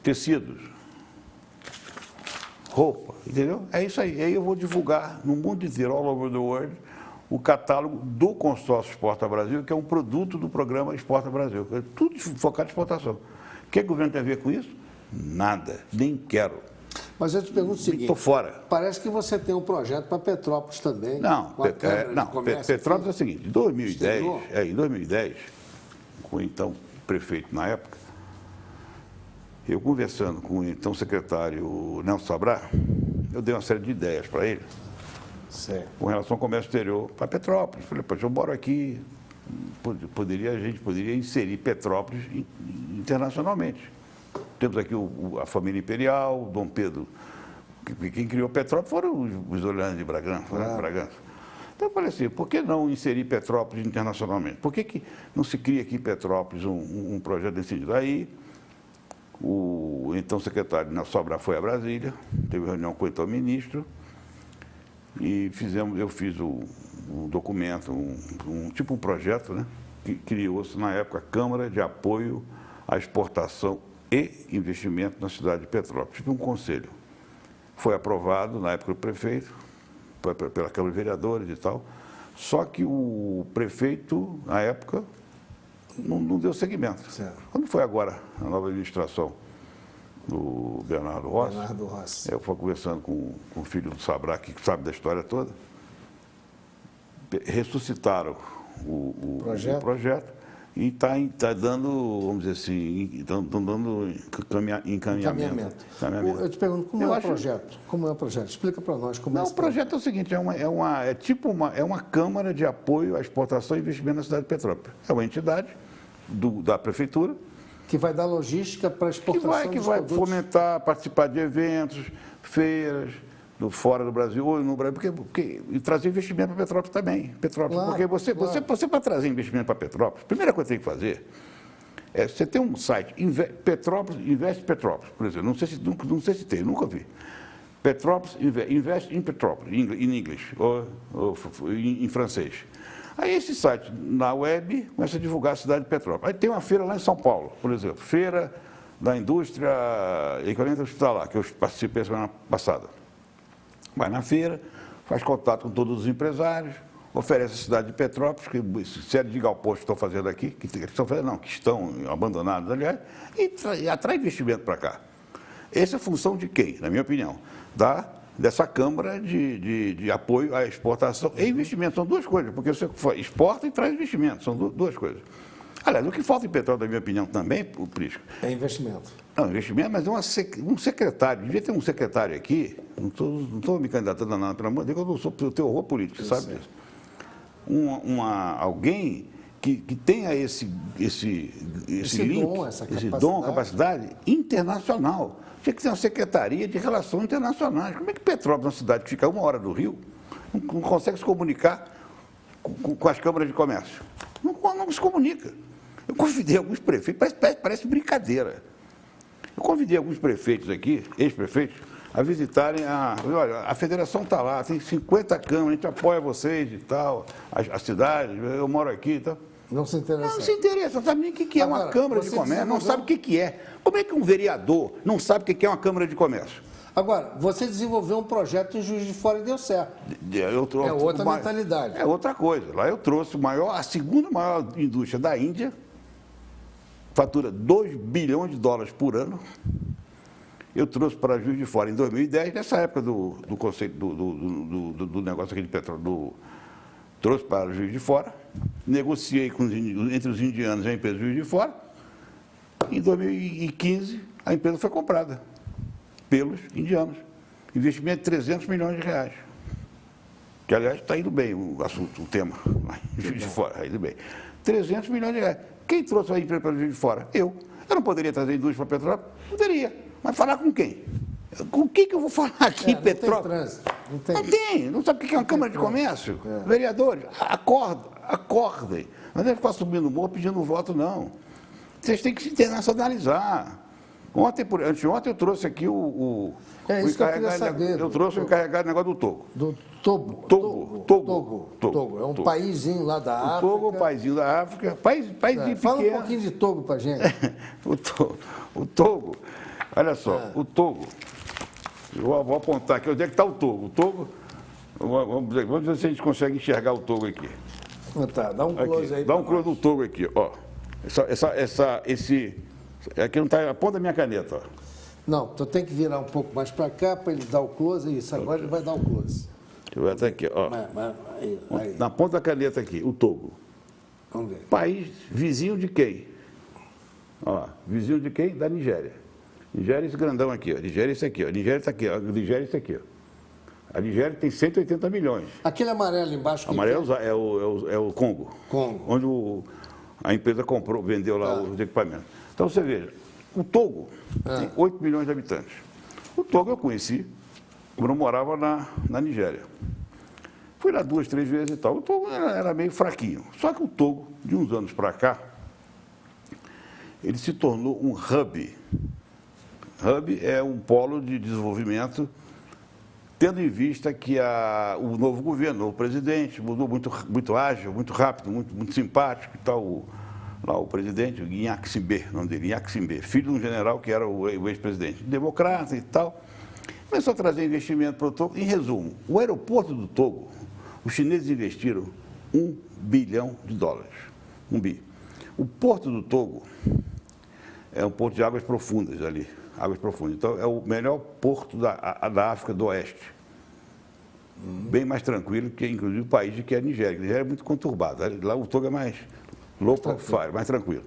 Tecidos. Roupa, entendeu? É isso aí. Aí eu vou divulgar no mundo inteiro, all over the world, o catálogo do consórcio Exporta Brasil, que é um produto do programa Exporta Brasil. É tudo focado em exportação. O que o governo tem a ver com isso? Nada, nem quero. Mas eu te pergunto o seguinte... Estou fora. Parece que você tem um projeto para Petrópolis também. Não, Petrópolis é o seguinte, em 2010, com o então prefeito na época, eu conversando com o então secretário Nelson Sabrá, eu dei uma série de ideias para ele, com relação ao comércio exterior para Petrópolis. Falei, poxa, eu moro aqui, a gente poderia inserir Petrópolis internacionalmente. Temos aqui a família imperial, Dom Pedro, quem criou Petrópolis foram os Orleans de Bragança. Então eu falei assim, por que não inserir Petrópolis internacionalmente? Por que não se cria aqui em Petrópolis um projeto desse sentido? Aí o então secretário Nelson Sabrá foi a Brasília, teve reunião com o então ministro e eu fiz um documento, tipo um projeto, né, que criou-se na época a Câmara de Apoio à Exportação e Investimento na cidade de Petrópolis, tipo um conselho. Foi aprovado na época do prefeito, pela Câmara de Vereadores e tal, só que o prefeito, na época, não deu seguimento. Certo. Quando foi agora a nova administração do Bernardo Rossi, eu fui conversando com o filho do Sabrá, que sabe da história toda, ressuscitaram o projeto e está dando, vamos dizer assim, estão dando encaminhamento. Eu te pergunto, como é o projeto? Como é o projeto? Explica para nós como é esse projeto. O projeto é o seguinte, é uma Câmara de Apoio à Exportação e Investimento na cidade de Petrópolis. É uma entidade da prefeitura. Que vai dar logística para a exportação que vai fomentar, participar de eventos, feiras, fora do Brasil, ou no Brasil, e trazer investimento para Petrópolis também. Porque você para trazer investimento para Petrópolis, a primeira coisa que tem que fazer é você ter um site, Investe Petrópolis, por exemplo, não sei se tem, nunca vi. Petrópolis, Invest in Petrópolis, em inglês, ou em francês. Aí esse site, na web, começa a divulgar a cidade de Petrópolis. Aí tem uma feira lá em São Paulo, por exemplo, Feira da Indústria Equipamento Hospitalar, que eu participei semana passada. Vai na feira, faz contato com todos os empresários, oferece a cidade de Petrópolis, que série de galpões que estão fazendo aqui, que estão abandonados, aliás, e atrai investimento para cá. Essa é a função de quem, na minha opinião? Dessa Câmara de Apoio à Exportação e Investimento. São duas coisas, porque você exporta e traz investimento, são duas coisas. Aliás, o que falta em Petrópolis, na minha opinião, também, Prisco... É investimento. Não, investimento, mas um secretário, devia ter um secretário aqui, não estou me candidatando a nada, pelo amor de Deus, eu tenho horror político, você sabe disso. Alguém que tenha esse link, esse dom, capacidade internacional. Tinha que ter uma secretaria de relações internacionais. Como é que Petrópolis, uma cidade que fica a 1 hora do Rio, não consegue se comunicar com as câmaras de comércio? Não se comunica. Eu convidei alguns prefeitos, parece brincadeira. Eu convidei alguns prefeitos aqui, ex-prefeitos, a visitarem olha, a federação está lá, tem 50 câmaras, a gente apoia vocês e tal, a cidade, eu moro aqui e tal. Não se interessa. Não se interessa, não sabe nem o que é uma Câmara de Comércio, não sabe o que é. Como é que um vereador não sabe o que é uma Câmara de Comércio? Agora, você desenvolveu um projeto em Juiz de Fora e deu certo. É outra mentalidade. É outra coisa. Lá eu trouxe a segunda maior indústria da Índia, fatura 2 bilhões de dólares por ano. Eu trouxe para Juiz de Fora em 2010, nessa época do conceito do negócio aqui de petróleo, trouxe para Juiz de Fora, negociei entre os indianos e a empresa Juiz de Fora. Em 2015, a empresa foi comprada pelos indianos. Investimento de 300 milhões de reais. Que, aliás, está indo bem o assunto, o tema, Juiz de Fora, está indo bem. 300 milhões de reais. Quem trouxe a empresa para Juiz de Fora? Eu. Eu não poderia trazer indústria para Petrópolis? Poderia. Mas falar com quem? Com quem que eu vou falar aqui em Petrópolis? Não tem. Não sabe o que é uma Câmara de Comércio? Vereadores, acordem. Mas não é ficar subindo no morro pedindo voto, não. Vocês têm que se internacionalizar. Anteontem eu trouxe aqui o isso que eu queria saber. Eu trouxe o encarregado do negócio do Togo. Do Togo. Togo. É um paísinho lá da África. O Togo é um paísinho da África. País pequeno. Fala um pouquinho de Togo pra gente. o Togo, olha só, o Togo. Eu vou apontar aqui onde é que está o Togo. O Togo, vamos ver se a gente consegue enxergar o Togo aqui. Tá, dá um close aqui, aí. Dá um close do Togo aqui, ó. Aqui não está, aponta a minha caneta, ó. Não, tu tem que virar um pouco mais para cá para ele dar o close. Isso, agora ele vai dar o close. Deixa eu ver até aqui, ó. Aí. Na ponta da caneta aqui, o Togo. Vamos ver. País vizinho de quem? Ó, vizinho de quem? Da Nigéria. Nigéria é esse grandão aqui, ó. Nigéria é esse aqui, ó. Nigéria está aqui, ó. Nigéria é esse aqui, ó. A Nigéria tem 180 milhões. Aquele amarelo embaixo. Amarelo é o Congo. Congo. Onde a empresa vendeu lá os equipamentos. Então você veja, o Togo tem 8 milhões de habitantes. O Togo eu conheci quando eu morava na Nigéria. Fui lá 2, 3 vezes e tal. O Togo era meio fraquinho. Só que o Togo, de uns anos para cá, ele se tornou um hub. Hub é um polo de desenvolvimento, tendo em vista que o novo governo, o novo presidente, mudou muito ágil, muito rápido, muito simpático e tal. Lá o presidente, o Inhaque Simbe, o nome dele, Inhaque Simbe, filho de um general que era o ex-presidente, democrata e tal. Começou a trazer investimento para o Togo. Em resumo, o aeroporto do Togo, os chineses investiram $1 bilhão. 1 bi. O porto do Togo é um porto de águas profundas ali, águas profundas. Então, é o melhor porto da África do Oeste. Bem mais tranquilo que, inclusive, o país que é a Nigéria. A Nigéria é muito conturbado. Lá o Togo é mais low profile, mais tranquilo.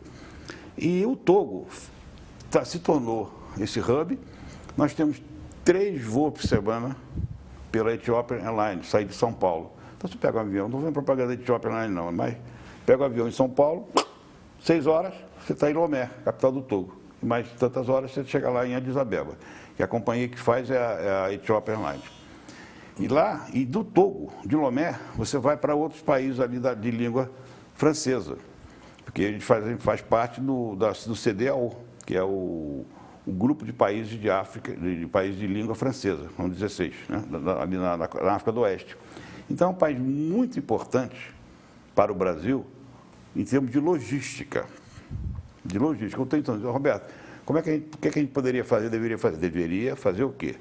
E o Togo se tornou esse hub. Nós temos 3 voos por semana pela Ethiopian Airlines, sair de São Paulo. Então você pega um avião, não vem propaganda da Ethiopian Airlines não, mas pega o avião em São Paulo, 6 horas, você está em Lomé, capital do Togo. E mais tantas horas você chega lá em Addis Abeba, que a companhia que faz é a Ethiopian Airlines. E do Togo, de Lomé, você vai para outros países ali de língua francesa, porque a gente faz parte do CDAO, que é o grupo de países de África, de países de língua francesa, são 16, né? Ali na África do Oeste. Então é um país muito importante para o Brasil em termos de logística. Eu estou dizendo, Roberto, o que a gente poderia fazer, deveria fazer? Deveria fazer o quê?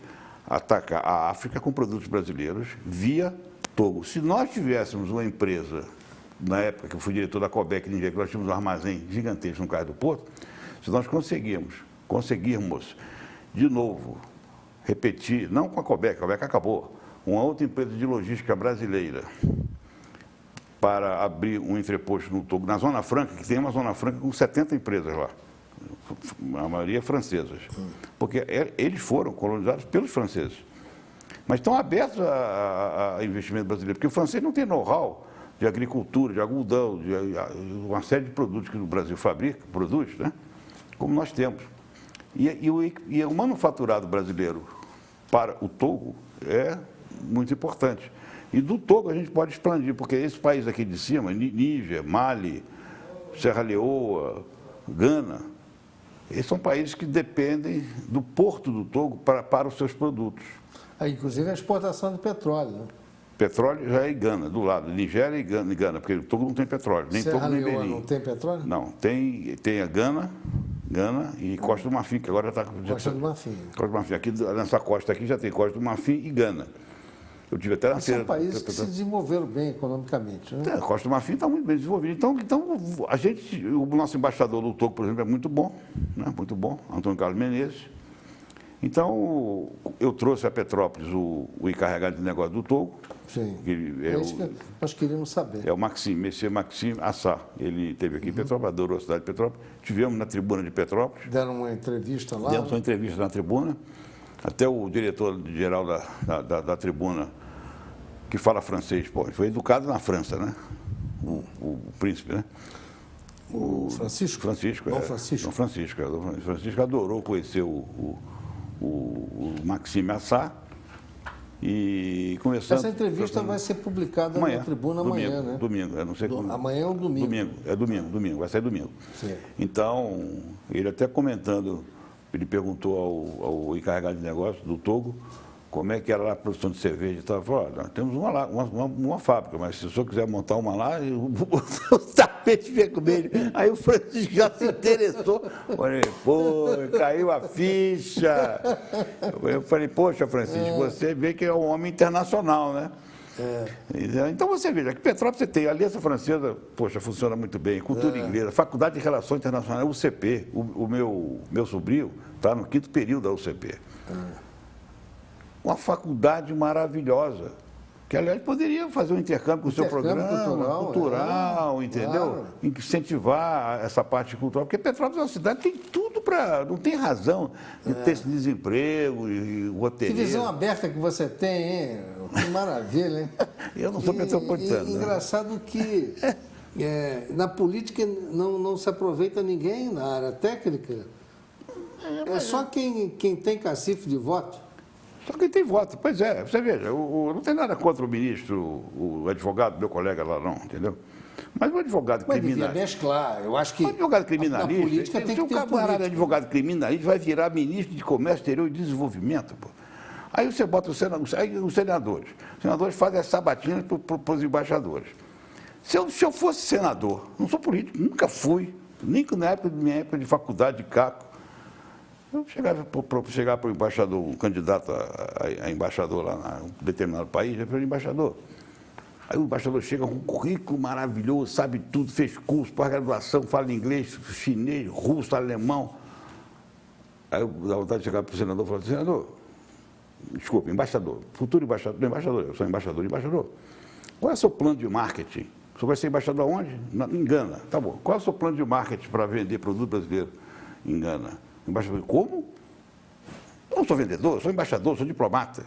Atacar a África com produtos brasileiros via Togo. Se nós tivéssemos uma empresa, na época que eu fui diretor da Cobec, que nós tínhamos um armazém gigantesco no Cais do Porto, se nós conseguirmos, de novo, repetir, não com a Cobec acabou, uma outra empresa de logística brasileira, para abrir um entreposto no Togo, na Zona Franca, que tem uma Zona Franca com 70 empresas lá, a maioria francesas, porque eles foram colonizados pelos franceses, mas estão abertos a investimento brasileiro, porque o francês não tem know-how de agricultura, de algodão, de uma série de produtos que o Brasil produz, né? Como nós temos. E o manufaturado brasileiro para o Togo é muito importante. E do Togo a gente pode expandir, porque esse país aqui de cima, Níger, Mali, Serra Leoa, Gana, esses são países que dependem do porto do Togo para os seus produtos. Inclusive a exportação de petróleo, né? Petróleo já é em Gana, do lado, Nigéria e Gana, porque o Togo não tem petróleo, nem Serra Togo nem Leoa Benin. Não tem petróleo? Não, tem a Gana e Costa do Marfim, que agora já está... Costa do Marfim. Costa do Marfim. Aqui, nessa costa aqui já tem Costa do Marfim e Gana. Eu tive até na feira... São países que se desenvolveram bem economicamente, né? A Costa do Marfim está muito bem desenvolvida. Então o nosso embaixador do Togo, por exemplo, é muito bom, né? Muito bom, Antônio Carlos Menezes. Então, eu trouxe a Petrópolis o encarregado de negócio do Togo. Sim, isso que nós queríamos saber. É o Monsieur Maxime Assá. Ele esteve aqui em Petrópolis, adorou a cidade de Petrópolis. Tivemos na tribuna de Petrópolis. Deram uma entrevista lá? Demos uma entrevista na tribuna. Até o diretor-geral da tribuna, que fala francês, ele foi educado na França, né? O príncipe, né? O Francisco? Francisco, Dom Francisco. Dom Francisco. Dom Francisco adorou conhecer o Maxime Assá. E começando... Essa entrevista vai ser publicada na Tribuna amanhã, né? Domingo, eu não sei como... Amanhã é um domingo. Domingo, vai sair domingo. Sim. Então, ele até comentando, ele perguntou ao encarregado de negócios do Togo como é que era lá a produção de cerveja e tal. Ele falou, olha, nós temos uma fábrica, mas se o senhor quiser montar uma lá, o tapete vermelho. Aí o Francisco já se interessou. Falei, pô, caiu a ficha. Eu falei, poxa, Francisco, você vê que é um homem internacional, né? Então você veja, que Petrópolis você tem a Aliança Francesa, poxa, funciona muito bem, cultura inglesa, Faculdade de Relações Internacionais, UCP, o meu sobrinho está no 5º período da UCP. Uma faculdade maravilhosa, que, aliás, poderia fazer um intercâmbio com o seu programa cultural, entendeu? Claro. Incentivar essa parte cultural, porque Petrópolis é uma cidade que tem tudo para... Não tem razão de ter esse desemprego e roteirismo. Que visão aberta que você tem, hein? Que maravilha, hein? Eu não sou metropolitano. Engraçado que na política não se aproveita ninguém na área técnica. É só quem tem cacife de voto. Só quem tem voto, pois é, você veja, não tem nada contra o ministro, o advogado, meu colega lá não, entendeu? Mas o advogado criminalista... Mas devia mesclar, eu acho que... O advogado criminalista, na política tem que ter camarada advogado criminalista vai virar ministro de Comércio Exterior e Desenvolvimento, pô. Aí você bota os senadores. Os senadores fazem as sabatinas para os embaixadores. Se eu fosse senador, não sou político, nunca fui, nem na minha época de faculdade de Caco, eu chegava para o embaixador, um candidato a embaixador lá em um determinado país, eu falei, embaixador. Aí o embaixador chega com um currículo maravilhoso, sabe tudo, fez curso, pós-graduação, fala inglês, chinês, russo, alemão. Aí eu dá vontade de chegar para o senador e falar, senador, desculpe, embaixador, futuro embaixador, não, embaixador, eu sou embaixador, qual é o seu plano de marketing? O senhor vai ser embaixador aonde? Em Gana, tá bom. Qual é o seu plano de marketing para vender produto brasileiro em Gana? Embaixador, como? Eu não sou vendedor, eu sou embaixador, sou diplomata.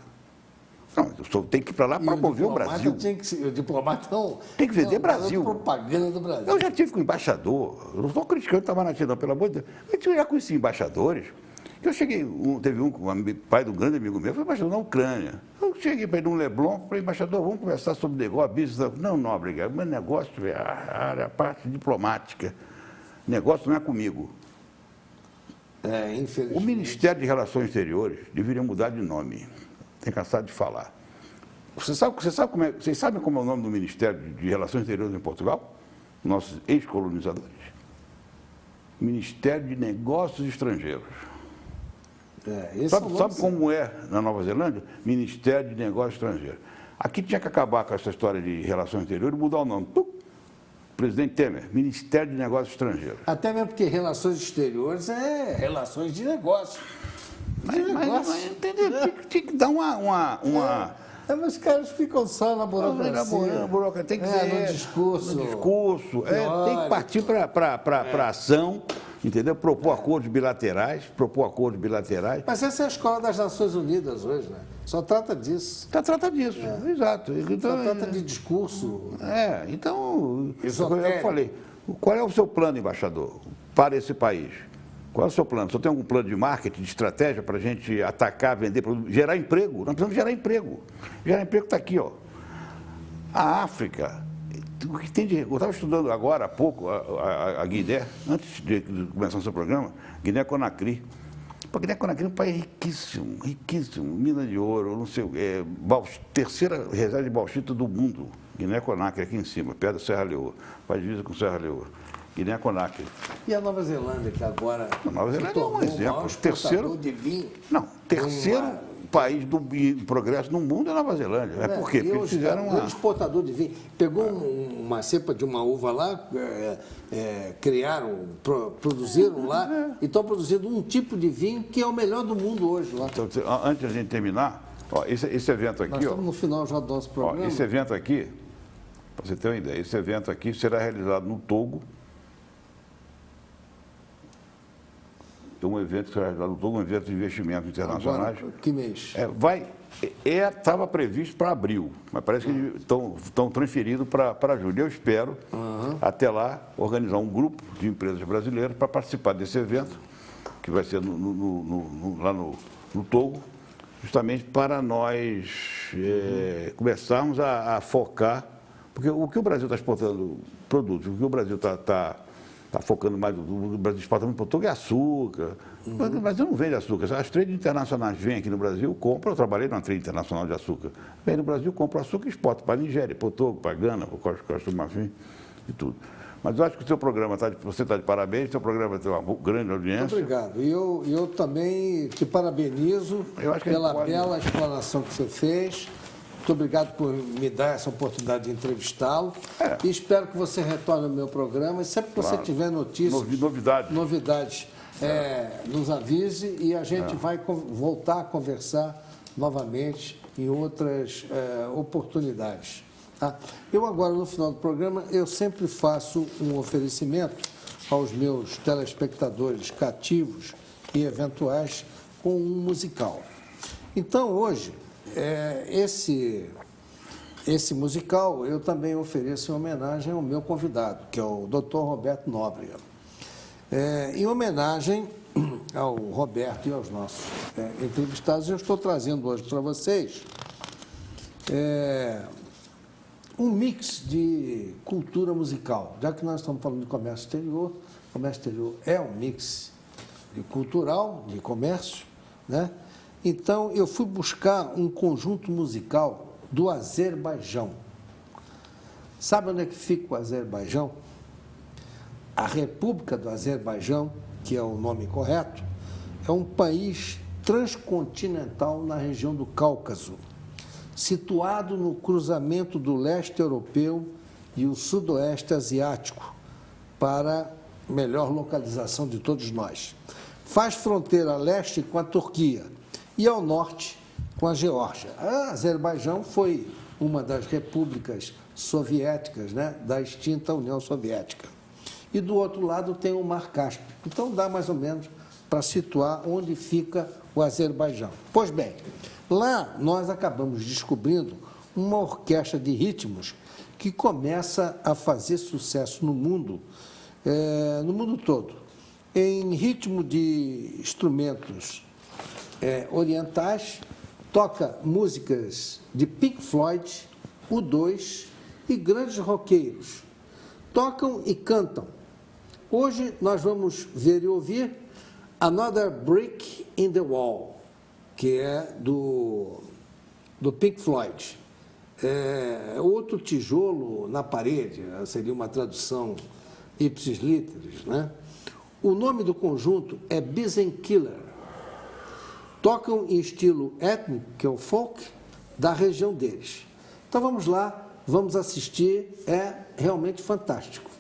Não, eu tenho que ir para lá promover o Brasil. O diplomata tem que vender Brasil. Propaganda do Brasil. Eu já tive com embaixador, eu não estou criticando o Itamaraty, não, pelo amor de Deus. Eu já conheci embaixadores. Eu cheguei, teve um pai de um grande amigo meu, foi embaixador na Ucrânia. Eu cheguei para ir no Leblon, falei, embaixador, vamos conversar sobre negócio, business. Não, obrigado, meu negócio é a parte diplomática. Negócio não é comigo. Infelizmente. O Ministério de Relações Exteriores deveria mudar de nome. Tem cansado de falar. Vocês sabem como é o nome do Ministério de Relações Exteriores em Portugal? Nossos ex-colonizadores? Ministério de Negócios Estrangeiros. Sabe como é na Nova Zelândia? Ministério de Negócios Estrangeiros. Aqui tinha que acabar com essa história de relações exteriores e mudar o nome. Presidente Temer, Ministério de Negócios Estrangeiros. Até mesmo porque relações exteriores é relações de negócio. Mas entendeu? Tinha que dar uma... Mas os caras ficam só na burocracia. Tem que ser no discurso. Tem que partir para ação, entendeu? Propor acordos bilaterais. Mas essa é a escola das Nações Unidas hoje, né? Só trata disso. Trata disso, exato. Então, só trata de discurso. Então, eu falei, qual é o seu plano, embaixador, para esse país? Qual é o seu plano? Você tem algum plano de marketing, de estratégia para a gente atacar, vender produtos, gerar emprego? Nós precisamos gerar emprego. Gerar emprego está aqui, ó. A África, o que tem de... Eu estava estudando agora há pouco a Guiné, antes de começar o seu programa, Guiné-Conakry. A Guiné-Conakry é um país riquíssimo, mina de ouro, não sei, terceira reserva de bauxita do mundo. Guiné-Conakry, aqui em cima, perto da Serra Leoa, faz divisa com Serra Leoa. Guiné-Conakry. E a Nova Zelândia, que agora... A Nova Zelândia é um exemplo. Terceiro de vinho. Não, terceiro país do progresso no mundo é a Nova Zelândia. Por quê? Porque eles fizeram um exportador de vinho. Pegou uma cepa de uma uva lá, produziram lá, e estão produzindo um tipo de vinho que é o melhor do mundo hoje lá. Então, antes de a gente terminar, esse evento aqui... Nós estamos no final já do nosso programa. Esse evento aqui, para você ter uma ideia, esse evento aqui será realizado no Togo. Um evento que será realizado no Togo, um evento de investimentos internacionais. Agora, que mês? Estava previsto para abril, mas parece que estão transferidos para julho. Eu espero, até lá, organizar um grupo de empresas brasileiras para participar desse evento, que vai ser lá no Togo, justamente para nós começarmos a focar, porque o que o Brasil está exportando produtos, o que o Brasil está focando mais, o Brasil exporta muito produto é açúcar. Mas o Brasil não vende açúcar. As trades internacionais vêm aqui no Brasil, compram. Eu trabalhei numa trade internacional de açúcar. Vem no Brasil, compra açúcar e exporta para a Nigéria, para o Togo, para a Gana, para o Costa do Marfim e tudo. Mas eu acho que o seu programa, você está de parabéns, o seu programa tem uma grande audiência. Muito obrigado. E eu também te parabenizo pela bela explanação que você fez. Muito obrigado por me dar essa oportunidade de entrevistá-lo. E espero que você retorne ao meu programa. E sempre que você tiver notícias, novidades, nos avise e a gente vai voltar a conversar novamente em outras oportunidades. Tá? Eu agora, no final do programa, eu sempre faço um oferecimento aos meus telespectadores cativos e eventuais com um musical. Então, hoje, esse musical eu também ofereço em homenagem ao meu convidado, que é o Dr. Roberto Nóbrega. Em homenagem ao Roberto e aos nossos entrevistados, eu estou trazendo hoje para vocês um mix de cultura musical. Já que nós estamos falando de comércio exterior é um mix de cultural, de comércio, né? Então, eu fui buscar um conjunto musical do Azerbaijão. Sabe onde é que fica o Azerbaijão? A República do Azerbaijão, que é o nome correto, é um país transcontinental na região do Cáucaso, situado no cruzamento do leste europeu e o sudoeste asiático, para melhor localização de todos nós. Faz fronteira a leste com a Turquia e ao norte com a Geórgia. A Azerbaijão foi uma das repúblicas soviéticas, né, da extinta União Soviética. E do outro lado tem o Mar Cáspio. Então dá mais ou menos para situar onde fica o Azerbaijão. Pois bem, lá nós acabamos descobrindo uma orquestra de ritmos que começa a fazer sucesso no mundo todo, em ritmo de instrumentos orientais, toca músicas de Pink Floyd, U2 e grandes roqueiros. Tocam e cantam. Hoje nós vamos ver e ouvir Another Brick in the Wall, que é do Pink Floyd. Outro tijolo na parede, seria uma tradução ipsis literis, né? O nome do conjunto é Bizenkiller. Tocam em estilo étnico, que é o folk, da região deles. Então vamos lá, vamos assistir, é realmente fantástico.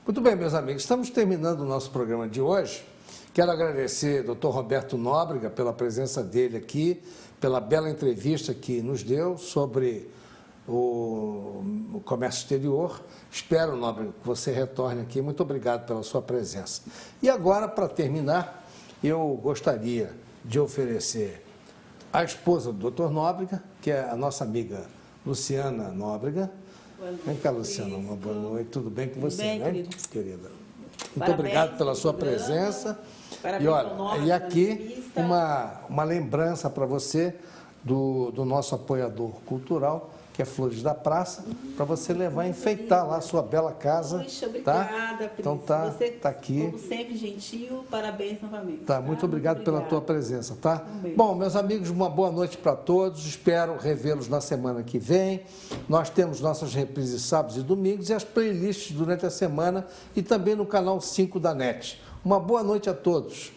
Muito bem, meus amigos, estamos terminando o nosso programa de hoje. Quero agradecer ao Dr. Roberto Nóbrega pela presença dele aqui, pela bela entrevista que nos deu sobre o comércio exterior. Espero, Nóbrega, que você retorne aqui. Muito obrigado pela sua presença. E agora, para terminar, eu gostaria de oferecer a esposa do Dr. Nóbrega, que é a nossa amiga Luciana Nóbrega. Vem cá, Luciana, uma boa noite. Tudo bem com você, bem, né, querida? Muito obrigado pela sua presença. Parabéns E olha, ao Nóbrega e aqui entrevista. uma lembrança para você do nosso apoiador cultural, que é Flores da Praça, para você levar e enfeitar lá a sua bela casa. Puxa, obrigada, tá? Pris. Então tá, Você, tá aqui. como sempre, gentil, parabéns novamente. Tá, muito obrigado pela tua presença, tá? beijo. Bom, meus amigos, uma boa noite para todos. Espero revê-los na semana que vem. Nós temos nossas reprises sábados e domingos e as playlists durante a semana e também no canal 5 da NET. Uma boa noite a todos.